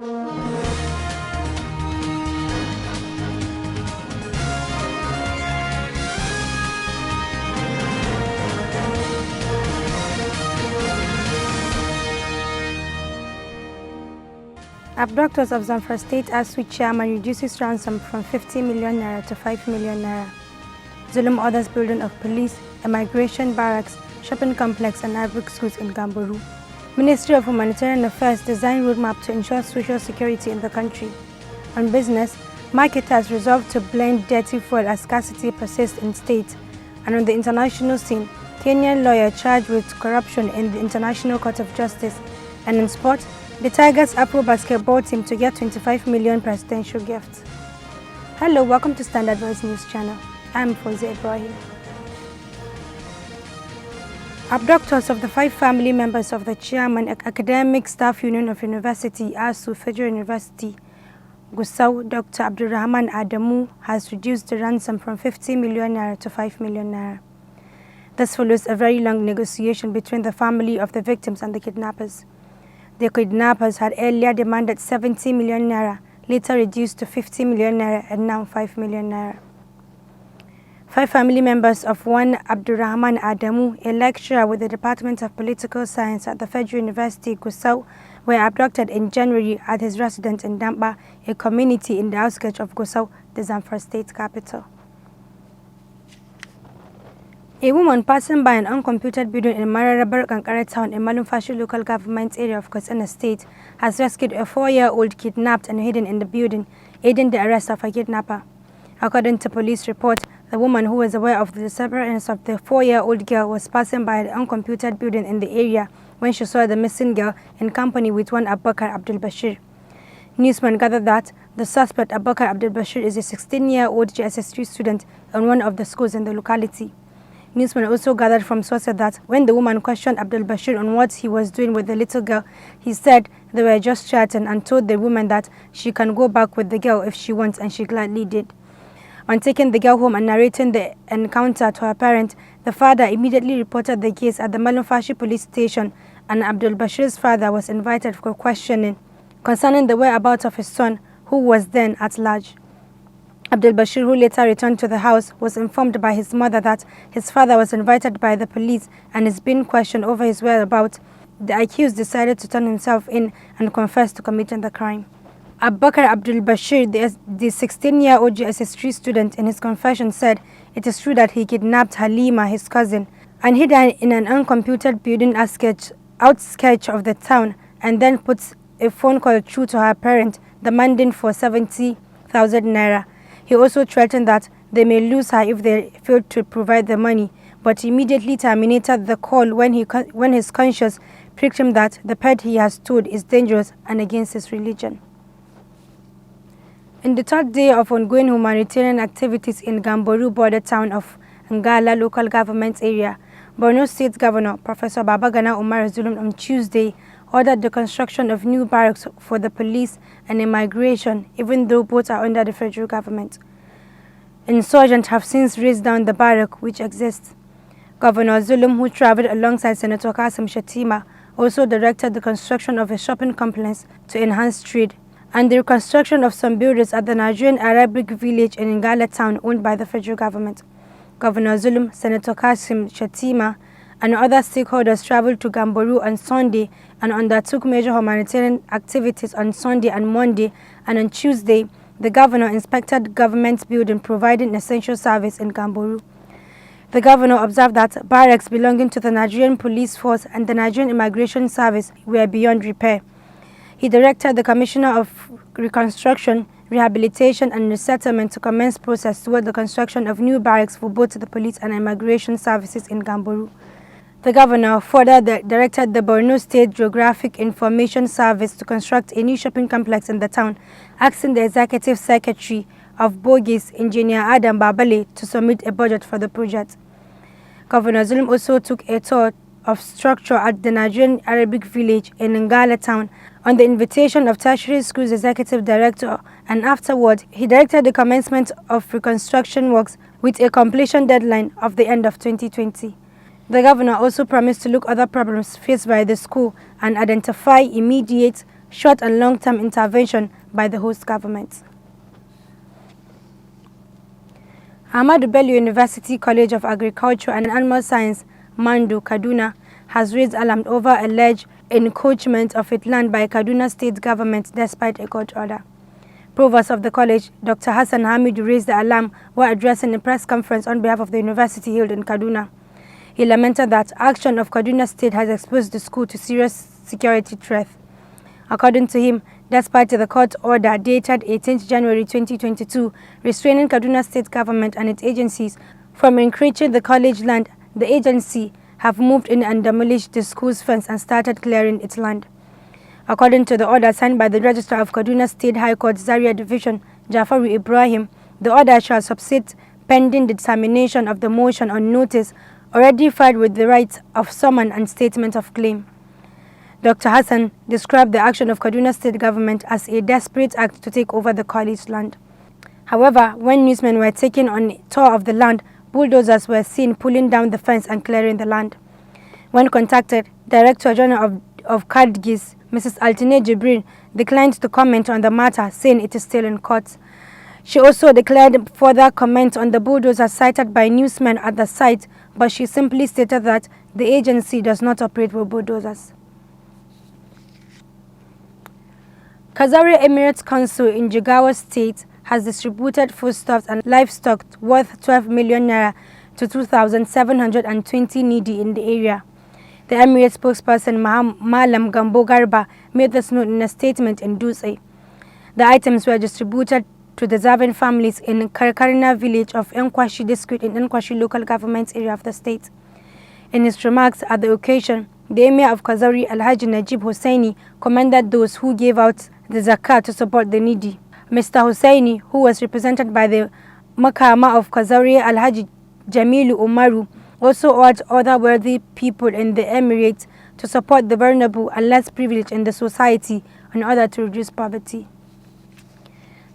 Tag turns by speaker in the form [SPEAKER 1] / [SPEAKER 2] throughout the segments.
[SPEAKER 1] Abductors of Zamfara State Svtv chairman reduces ransom from 50 million naira to 5 million naira. Zulum orders building of police, immigration barracks, shopping complex and Arabic schools in Gamboru. Ministry of Humanitarian Affairs design roadmap to ensure social security in the country. On business, marketers resolve to blend dirty fuel as scarcity persists in state. And on the international scene, Kenyan lawyer charged with corruption in the International Court of Justice. And in sport, the Tigers Afro basketball team to get 25 million presidential gifts. Hello, welcome to Standard Voice News Channel. I'm Svtv Ibrahim. Abductors of the 5 family members of the chairman Academic Staff Union of University Svtv University, Gusau, Dr. Abdulrahman Adamu, has reduced the ransom from 50 million naira to 5 million naira. This follows a very long negotiation between the family of the victims and the kidnappers. The kidnappers had earlier demanded 70 million naira, later reduced to 50 million naira and now 5 million naira. 5 family members of one Abdulrahman Adamu, a lecturer with the Department of Political Science at the Federal University Gusau, were abducted in January at his residence in Damba, a community in the outskirts of Gusau, the Zamfara state capital. A woman passing by an uncomputed building in Mararabar Kankara town in Malumfashi local government area of Katsina state has rescued a 4-year-old kidnapped and hidden in the building, aiding the arrest of a kidnapper. According to police report, the woman, who was aware of the disappearance of the 4-year-old girl, was passing by an uncomputed building in the area when she saw the missing girl in company with one Abubakar Abdul Bashir. Newsmen gathered that the suspect Abubakar Abdul Bashir is a 16-year-old GSS3 student in one of the schools in the locality. Newsmen also gathered from sources that when the woman questioned Abdul Bashir on what he was doing with the little girl, he said they were just chatting and told the woman that she can go back with the girl if she wants, and she gladly did. On taking the girl home and narrating the encounter to her parent, the father immediately reported the case at the Malumfashi police station, and Abdul Bashir's father was invited for questioning concerning the whereabouts of his son, who was then at large. Abdul Bashir, who later returned to the house, was informed by his mother that his father was invited by the police and is being questioned over his whereabouts. The accused decided to turn himself in and confess to committing the crime. Abubakar Abdul Bashir, the 16-year-old GSS3 student, in his confession said it is true that he kidnapped Halima, his cousin, and hid her in an uncomputed building outskirts of the town, and then put a phone call through to her parent demanding for 70,000 naira. He also threatened that they may lose her if they failed to provide the money, but immediately terminated the call when his conscience pricked him that the pet he has stood is dangerous and against his religion. In the 3rd day of ongoing humanitarian activities in Gamboru border town of Ngala local government area, Borno State Governor Professor Babagana Umar Zulum on Tuesday ordered the construction of new barracks for the police and immigration, even though both are under the federal government. Insurgents have since razed down the barrack which exists. Governor Zulum, who traveled alongside Senator Kasim Shatima, also directed the construction of a shopping complex to enhance trade, and the reconstruction of some buildings at the Nigerian Arabic village in Ngala town owned by the federal government. Governor Zulum, Senator Kasim Shatima, and other stakeholders traveled to Gamboru on Sunday and undertook major humanitarian activities on Sunday and Monday, and on Tuesday, the governor inspected government building providing essential service in Gamboru. The governor observed that barracks belonging to the Nigerian Police Force and the Nigerian Immigration Service were beyond repair. He directed the Commissioner of Reconstruction, Rehabilitation and Resettlement to commence process toward the construction of new barracks for both the police and immigration services in Gamboru. The governor further directed the Borno State Geographic Information Service to construct a new shopping complex in the town, asking the Executive Secretary of Bogis, Engineer Adam Babale, to submit a budget for the project. Governor Zulum also took a tour of structure at the Nigerian Arabic village in Ngala town on the invitation of Tertiary Schools Executive Director, and afterward he directed the commencement of reconstruction works with a completion deadline of the end of 2020. The governor also promised to look at other problems faced by the school and identify immediate short and long-term intervention by the host government. Ahmadu Bello University College of Agriculture and Animal Science, Mando, Kaduna, has raised alarm over alleged encroachment of its land by Kaduna State government despite a court order. Provost of the college, Dr. Hassan Hamidu, raised the alarm while addressing a press conference on behalf of the university held in Kaduna. He lamented that action of Kaduna State has exposed the school to serious security threat. According to him, despite the court order dated 18 January 2022 restraining Kaduna State government and its agencies from encroaching the college land, the agency have moved in and demolished the school's fence and started clearing its land. According to the order signed by the Registrar of Kaduna State High Court Zaria Division, Jafaru Ibrahim, the order shall subsist pending determination of the motion on notice already filed with the right of summon and statement of claim. Dr. Hassan described the action of Kaduna State government as a desperate act to take over the college land. However, when newsmen were taken on a tour of the land, bulldozers were seen pulling down the fence and clearing the land. When contacted, Director General of Kadgis, Mrs. Altine Jibril, declined to comment on the matter, saying it is still in court. She also declared further comment on the bulldozers cited by newsmen at the site, but she simply stated that the agency does not operate with bulldozers. Kazari Emirates Council in Jigawa State has distributed foodstuffs and livestock worth 12 million naira to 2,720 needy in the area. The Emirates spokesperson Malam Gambo Garba made this note in a statement in Dutse. The items were distributed to deserving families in Karkarina village of Enkwashi district in Enkwashi local government area of the state. In his remarks at the occasion, the Emir of Kazari Alhaji Najib Hosseini commended those who gave out the zakat to support the needy. Mr. Hosseini, who was represented by the Makama of Kazari Alhaji Jamilu Umaru, also urged other wealthy people in the Emirates to support the vulnerable and less privileged in the society in order to reduce poverty.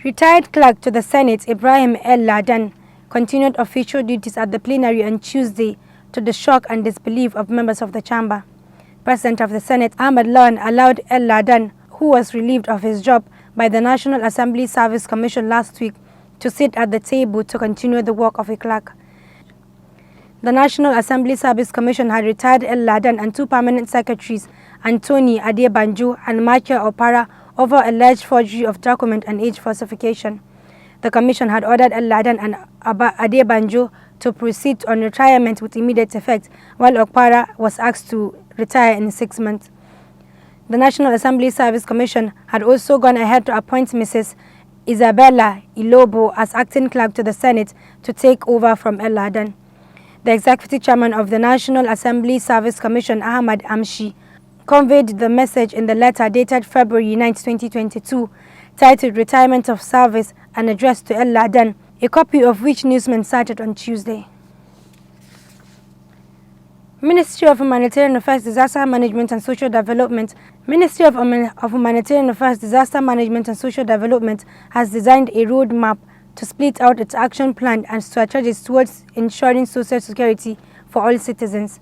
[SPEAKER 1] Retired clerk to the Senate Ibrahim El Ladan continued official duties at the plenary on Tuesday to the shock and disbelief of members of the chamber. President of the Senate Ahmad Lawan allowed El Ladan, who was relieved of his job by the National Assembly Service Commission last week, to sit at the table to continue the work of a clerk. The National Assembly Service Commission had retired El Ladan and two permanent secretaries, Anthony Adebanjo and Michael Opara, over alleged forgery of document and age falsification. The commission had ordered El Ladan and Adebanjo to proceed on retirement with immediate effect, while Opara was asked to retire in 6 months. The National Assembly Service Commission had also gone ahead to appoint Mrs. Isabella Ilobo as acting clerk to the Senate to take over from El Ladan. The executive chairman of the National Assembly Service Commission, Ahmad Amshi, conveyed the message in the letter dated February 9, 2022, titled Retirement of Service and addressed to El Ladan, a copy of which newsmen cited on Tuesday. Ministry of Humanitarian Affairs, Disaster Management and Social Development Ministry of Humanitarian Affairs, Disaster Management and Social Development has designed a roadmap to split out its action plan and strategies towards ensuring social security for all citizens.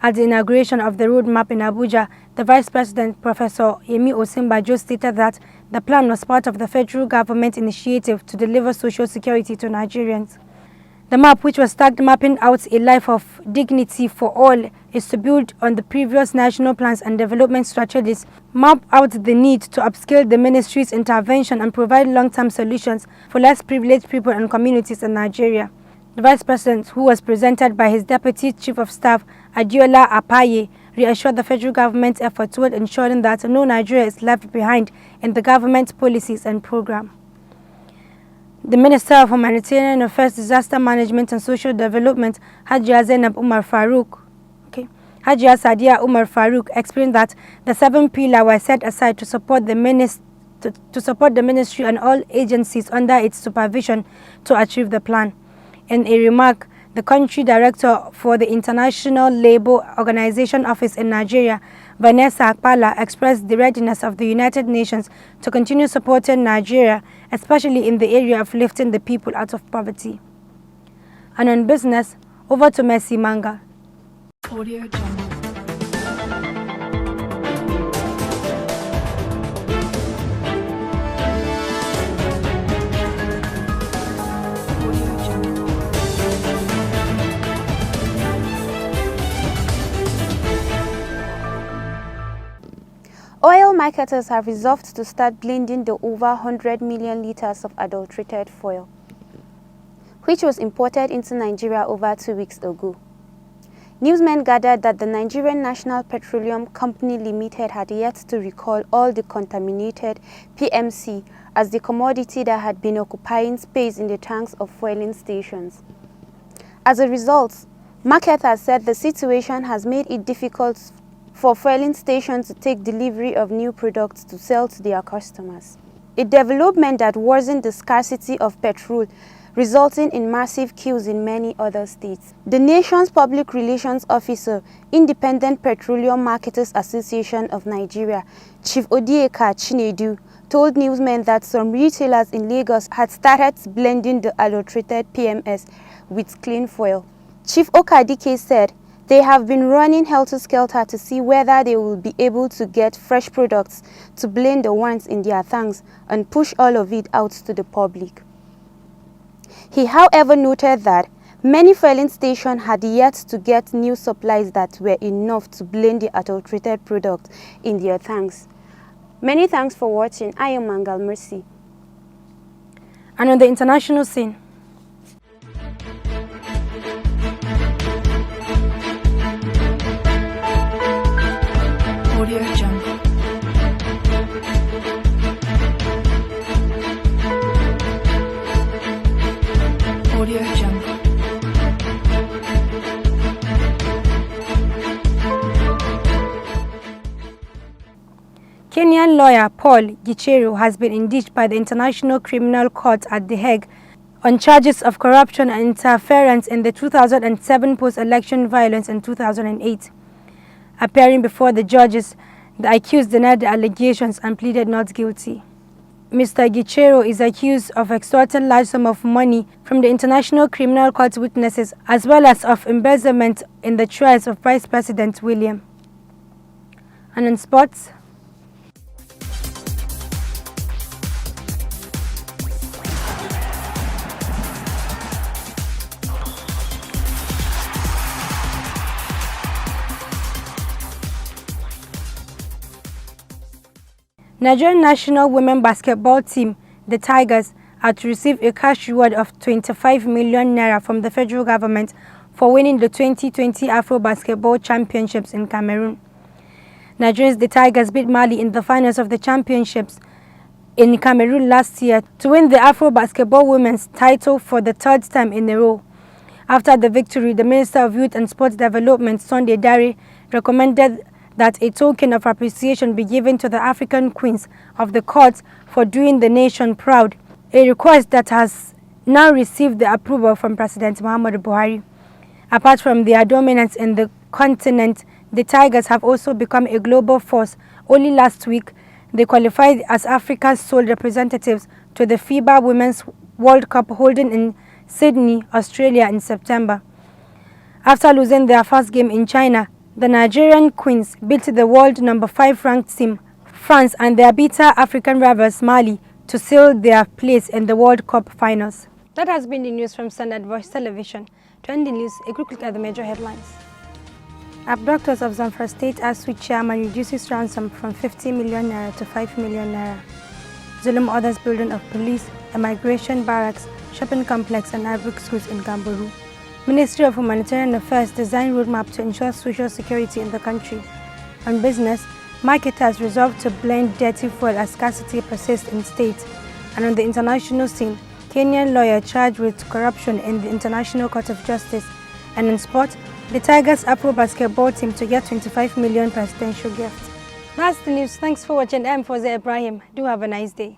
[SPEAKER 1] At the inauguration of the roadmap in Abuja, the Vice President, Professor Yemi Osinbajo, stated that the plan was part of the federal government initiative to deliver social security to Nigerians. The map, which was tagged Mapping Out a Life of Dignity for All, is to build on the previous national plans and development strategies, map out the need to upscale the ministry's intervention and provide long-term solutions for less privileged people and communities in Nigeria. The Vice President, who was presented by his Deputy Chief of Staff, Adiola Apaye, reassured the federal government's effort toward ensuring that no Nigeria is left behind in the government's policies and program. The Minister of Humanitarian Affairs, Disaster Management and Social Development, Hajia Zainab Umar Farouk, Hajia Sadia Umar Farouk, explained that the 7 pillars were set aside to support the ministry and all agencies under its supervision to achieve the plan. In a remark, the country director for the International Labour Organization office in Nigeria, Vanessa Akpala, expressed the readiness of the United Nations to continue supporting Nigeria, especially in the area of lifting the people out of poverty. And on business, over to Mercy Manga. Audio Jungle.
[SPEAKER 2] Oil marketers have resolved to start blending the over 100 million liters of adulterated fuel, which was imported into Nigeria over 2 weeks ago. Newsmen gathered that the Nigerian National Petroleum Company Limited had yet to recall all the contaminated PMC as the commodity that had been occupying space in the tanks of fueling stations. As a result, marketers said the situation has made it difficult for fueling stations to take delivery of new products to sell to their customers, a development that worsened the scarcity of petrol, resulting in massive queues in many other states. The nation's public relations officer, Independent Petroleum Marketers Association of Nigeria, Chief Odieka Chinedu, told newsmen that some retailers in Lagos had started blending the adulterated PMS with clean fuel. Chief Okadike said they have been running helter-skelter to see whether they will be able to get fresh products to blend the ones in their tanks and push all of it out to the public. He, however, noted that many fueling stations had yet to get new supplies that were enough to blend the adulterated product in their tanks. Many thanks for watching. I am Mangal Mercy.
[SPEAKER 1] And on the international scene,
[SPEAKER 3] Audio Jungle. Audio Jungle.
[SPEAKER 1] Kenyan lawyer Paul Gicheru has been indicted by the International Criminal Court at The Hague on charges of corruption and interference in the 2007 post-election violence in 2008. Appearing before the judges, the accused denied the allegations and pleaded not guilty. Mr. Gicheru is accused of extorting large sums of money from the International Criminal Court witnesses as well as of embezzlement in the trials of Vice President William. And in sports, Nigerian national women basketball team, the Tigers, are to receive a cash reward of 25 million naira from the federal government for winning the 2020 Afro Basketball Championships in Cameroon. Nigerians, the Tigers, beat Mali in the finals of the championships in Cameroon last year to win the Afro Basketball Women's title for the third time in a row. After the victory, the Minister of Youth and Sports Development, Sunday Dare, recommended that a token of appreciation be given to the African queens of the court for doing the nation proud, a request that has now received the approval from President Muhammadu Buhari. Apart from their dominance in the continent, the Tigers have also become a global force. Only last week, they qualified as Africa's sole representatives to the FIBA Women's World Cup holding in Sydney, Australia in September. After losing their first game in China, the Nigerian Queens beat the world number 5 ranked team, France, and their bitter African rivals, Mali, to seal their place in the World Cup finals. That has been the news from Standard Voice Television. To end the news, a quick look at the major headlines. Abductors of Zamfara State ASU chairman reduces ransom from 50 million naira to 5 million naira. Zulum orders building of police, immigration barracks, shopping complex, and agric schools in Gamburu. Ministry of Humanitarian Affairs design roadmap to ensure social security in the country. On business, marketers resolve to blend dirty fuel as scarcity persists in state. And on the international scene, Kenyan lawyer charged with corruption in the International Court of Justice. And in sport, the Tigers Afro basketball team to get 25 million presidential gift. That's the news. Thanks for watching. I'm Fawzia Ibrahim. Do have a nice day.